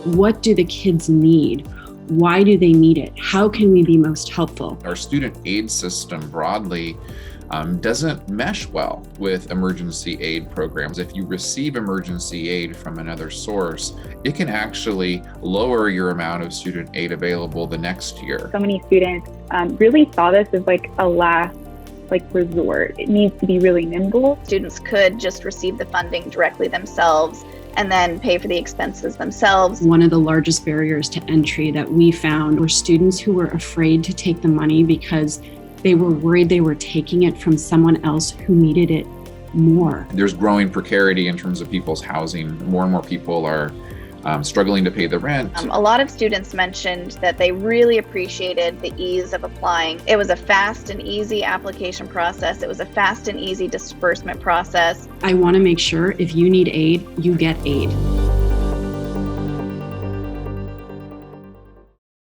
What do the kids need? Why do they need it? How can we be most helpful? Our student aid system broadly doesn't mesh well with emergency aid programs. If you receive emergency aid from another source, it can actually lower your amount of student aid available the next year. So many students really saw this as like a last resort. It needs to be really nimble. Students could just receive the funding directly themselves and then pay for the expenses themselves. One of the largest barriers to entry that we found were students who were afraid to take the money because they were worried they were taking it from someone else who needed it more. There's growing precarity in terms of people's housing. More and more people are struggling to pay the rent. A lot of students mentioned that they really appreciated the ease of applying. It was a fast and easy application process. It was a fast and easy disbursement process. I want to make sure if you need aid, you get aid.